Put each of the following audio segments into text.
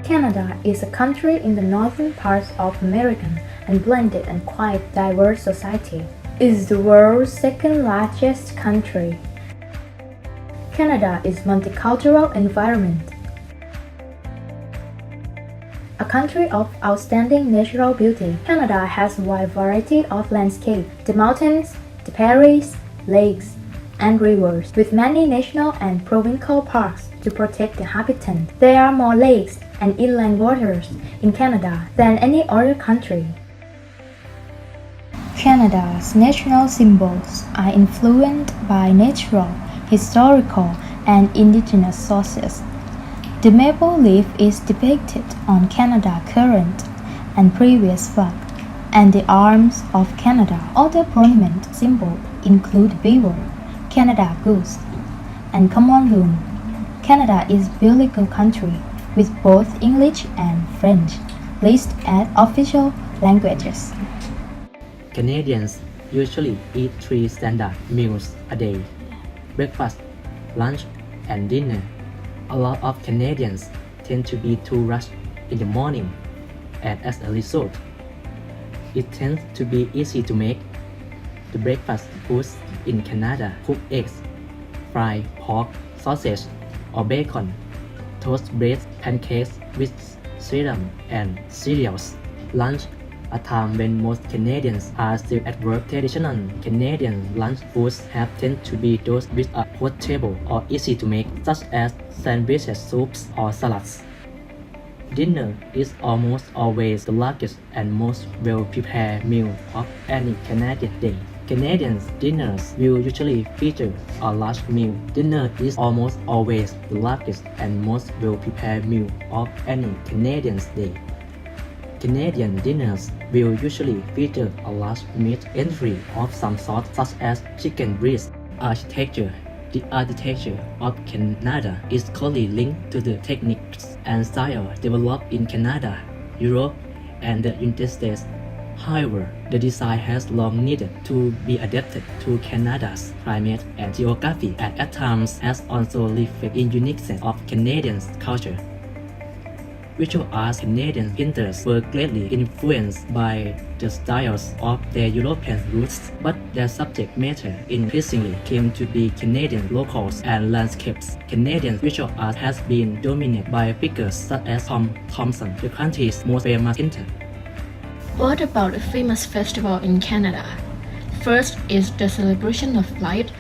Canada is a country in the northern parts of America and blended and quite diverse society. It is the world's second largest country. Canada is multicultural environment. A country of outstanding natural beauty, Canada has a wide variety of landscape, the mountains, the prairies, lakes, and rivers, with many national and provincial parks to protect the habitat. There are more lakes and inland waters in Canada than any other country. Canada's national symbols are influenced by natural, historical, and indigenous sources. The maple leaf is depicted on Canada's current and previous flag, and the arms of Canada. Other prominent symbols include beaver, Canada goose, and common loon. Canada is a bilingual country with both English and French listed as official languages. Canadians usually eat 3 standard meals a day: breakfast, lunch, and dinner. A lot of Canadians tend to be too rushed in the morning, and as a result, it tends to be easy to make. The breakfast foods in Canada cook eggs, fry pork, sausage, or bacon, toast bread, pancakes with syrup, and cereals. Lunch, a time when most Canadians are still at work. Traditional Canadian lunch foods have tend to be those with a portable or easy to make, such as sandwiches, soups, or salads. Dinner is almost always the largest and most well-prepared meal of any Canadian day. Canadian dinners will usually feature a large meal. Dinner is almost always the largest and most well-prepared meal of any Canadian day. Canadian dinners will usually feature a large meat entry of some sort, such as chicken breast. Architecture. The architecture of Canada is closely linked to the techniques and style developed in Canada, Europe, and the United States. However, the design has long needed to be adapted to Canada's climate and geography, and at times has also reflected in uniqueness of Canadian culture. Visual arts. Canadian painters were greatly influenced by the styles of their European roots, but their subject matter increasingly came to be Canadian locals and landscapes. Canadian visual art has been dominated by figures such as Tom Thomson, the country's most famous painter. What about the famous festival in Canada? First is the celebration of light.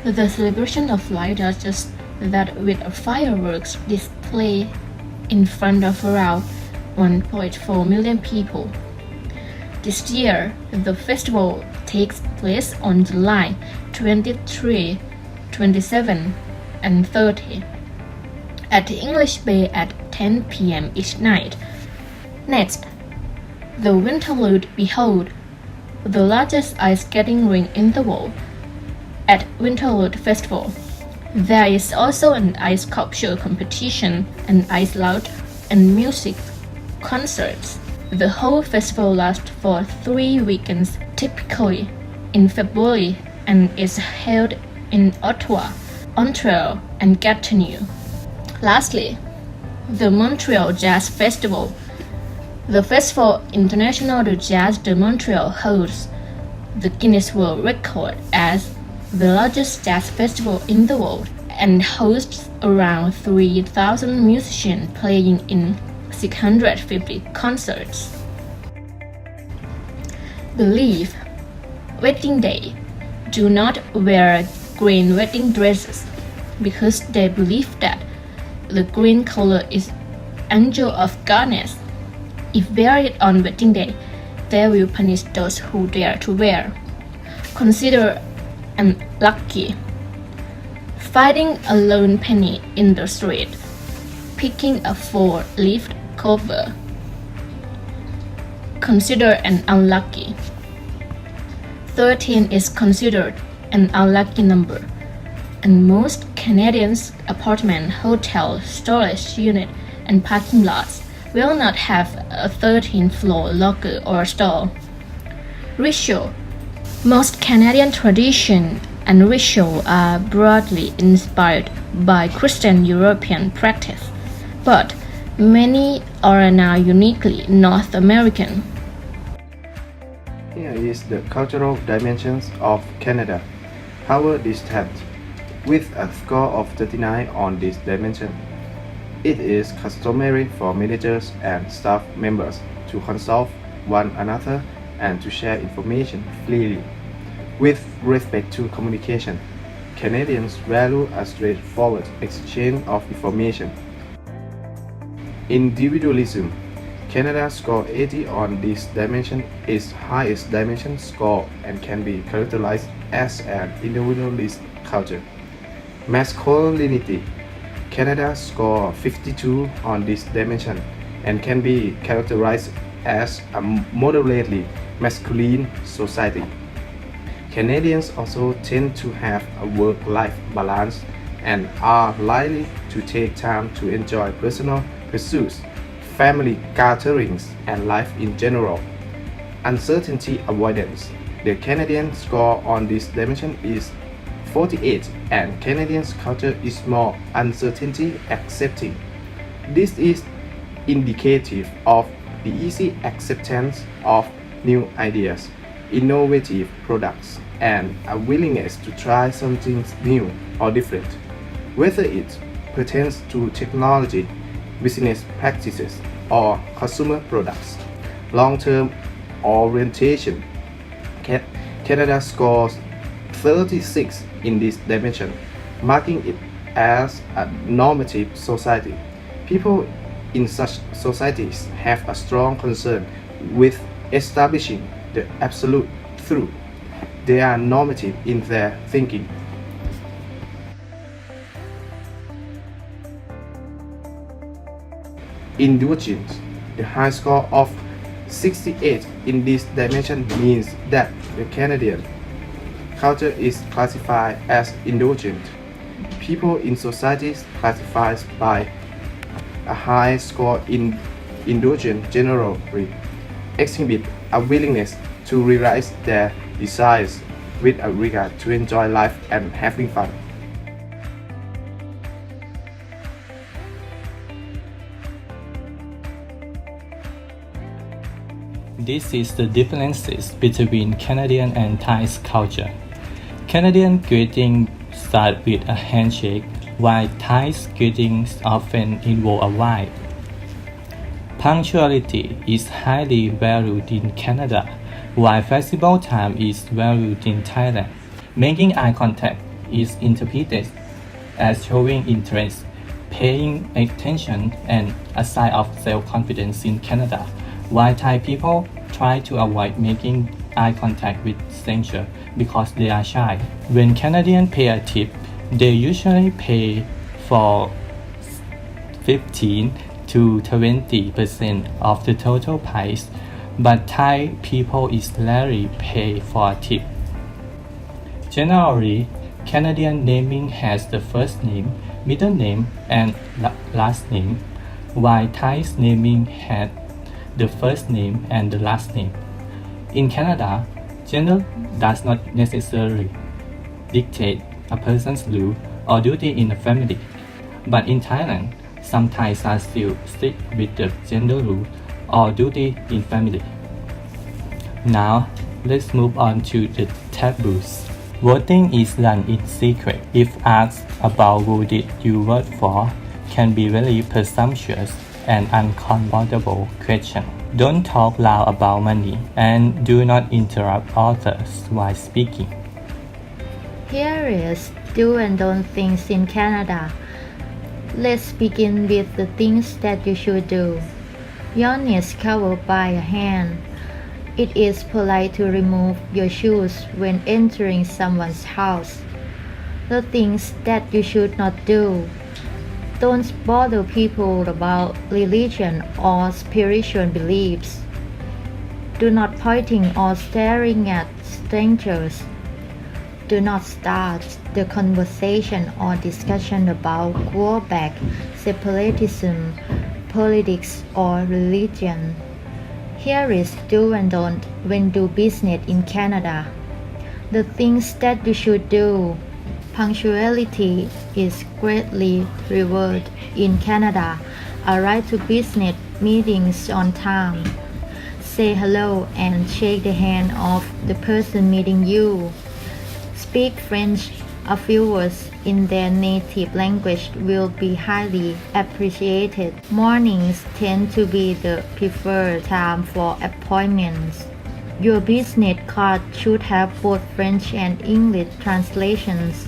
The celebration of light is just that with a fireworks display in front of around 1.4 million people. This year, the festival takes place on July 23, 27, and 30 at the English Bay at 10 p.m. each night. Next, the Winterlude Behold, the largest ice skating rink in the world. At Winterlude Festival, there is also an ice sculpture competition, an ice lounge, and music concerts. The whole festival lasts for 3 weekends, typically in February, and is held in Ottawa, Montreal, and Gatineau. Lastly, the Montreal Jazz Festival. The Festival International de Jazz de Montreal holds the Guinness World Record as the largest jazz festival in the world and hosts around 3,000 musicians playing in 650 concerts. Belief. Wedding day. Do not wear green wedding dresses because they believe that the green color is angel of goddess. If wear it on wedding day, they will punish those who dare to wear. Consider unlucky. Finding a lone penny in the street. Picking a four-leafed clover. Consider an unlucky. 13 is considered an unlucky number, and most Canadians' apartment, hotel, storage unit, and parking lots will not have a 13th floor locker or store. Ritual. Most Canadian tradition and ritual are broadly inspired by Christian European practice, but Many are now uniquely North American. Here is the cultural dimensions of Canada. Power distant. With a score of 39 on this dimension, it is customary for managers and staff members to consult one another and to share information freely. With respect to communication, Canadians value a straightforward exchange of information. Individualism. Canada score 80 on this dimension is highest dimension score and can be characterized as an individualist culture. Masculinity. Canada score 52 on this dimension and can be characterized as a moderately masculine society. Canadians also tend to have a work-life balance and are likely to take time to enjoy personal pursuits, family gatherings, and life in general. Uncertainty avoidance. The Canadian score on this dimension is 48, and Canadians' culture is more uncertainty accepting. This is indicative of the easy acceptance of new ideas, innovative products, and a willingness to try something new or different, whether it pertains to technology, business practices, or consumer products. Long-term orientation. Canada scores 36 in this dimension, marking it as a normative society. People in such societies have a strong concern with establishing the absolute truth. They are normative in their thinking. Indulgence. The high score of 68 in this dimension means that the Canadian culture is classified as indulgent. People in societies classified by a high score in indulgence generally exhibit a willingness to realize their desires with a regard to enjoy life and having fun. This is the differences between Canadian and Thai culture. Canadian greetings start with a handshake, while Thai greetings often involve a wave. Punctuality is highly valued in Canada, while festival time is valued in Thailand. Making eye contact is interpreted as showing interest, paying attention, and a sign of self-confidence in Canada, while Thai people try to avoid making eye contact with strangers because they are shy. When Canadians pay a tip, they usually pay for 15 to 20% of the total price, but Thai people is rarely pay for a tip. Generally, Canadian naming has the first name, middle name, and last name, while Thai's naming has the first name and the last name. In Canada, gender does not necessarily dictate a person's role or duty in a family, but in Thailand, some Thais are still strict with the gender rule or duty in family. Now, let's move on to the taboos. Voting is done in secret. If asked about who did you vote for, can be very presumptuous and uncomfortable question. Don't talk loud about money and do not interrupt others while speaking. Here is do and don't things in Canada. Let's begin with the things that you should do. Yawn is covered by a hand. It is polite to remove your shoes when entering someone's house. The things that you should not do. Don't bother people about religion or spiritual beliefs. Do not pointing or staring at strangers. Do not start the conversation or discussion about Quebec, separatism, politics, or religion. Here is do and don't when do business in Canada. The things that you should do. Punctuality is greatly revered in Canada. Arrive to business meetings on time. Say hello and shake the hand of the person meeting you. Speak French. A few words in their native language will be highly appreciated. Mornings tend to be the preferred time for appointments. Your business card should have both French and English translations.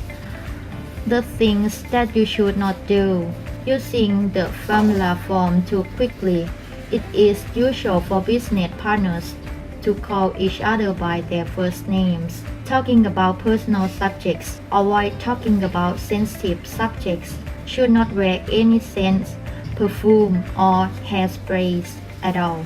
The things that you should not do. Using the formula form too quickly. It is usual for business partners to call each other by their first names. Talking about personal subjects. Avoid talking about sensitive subjects. Should not wear any scents, perfume, or hairsprays at all.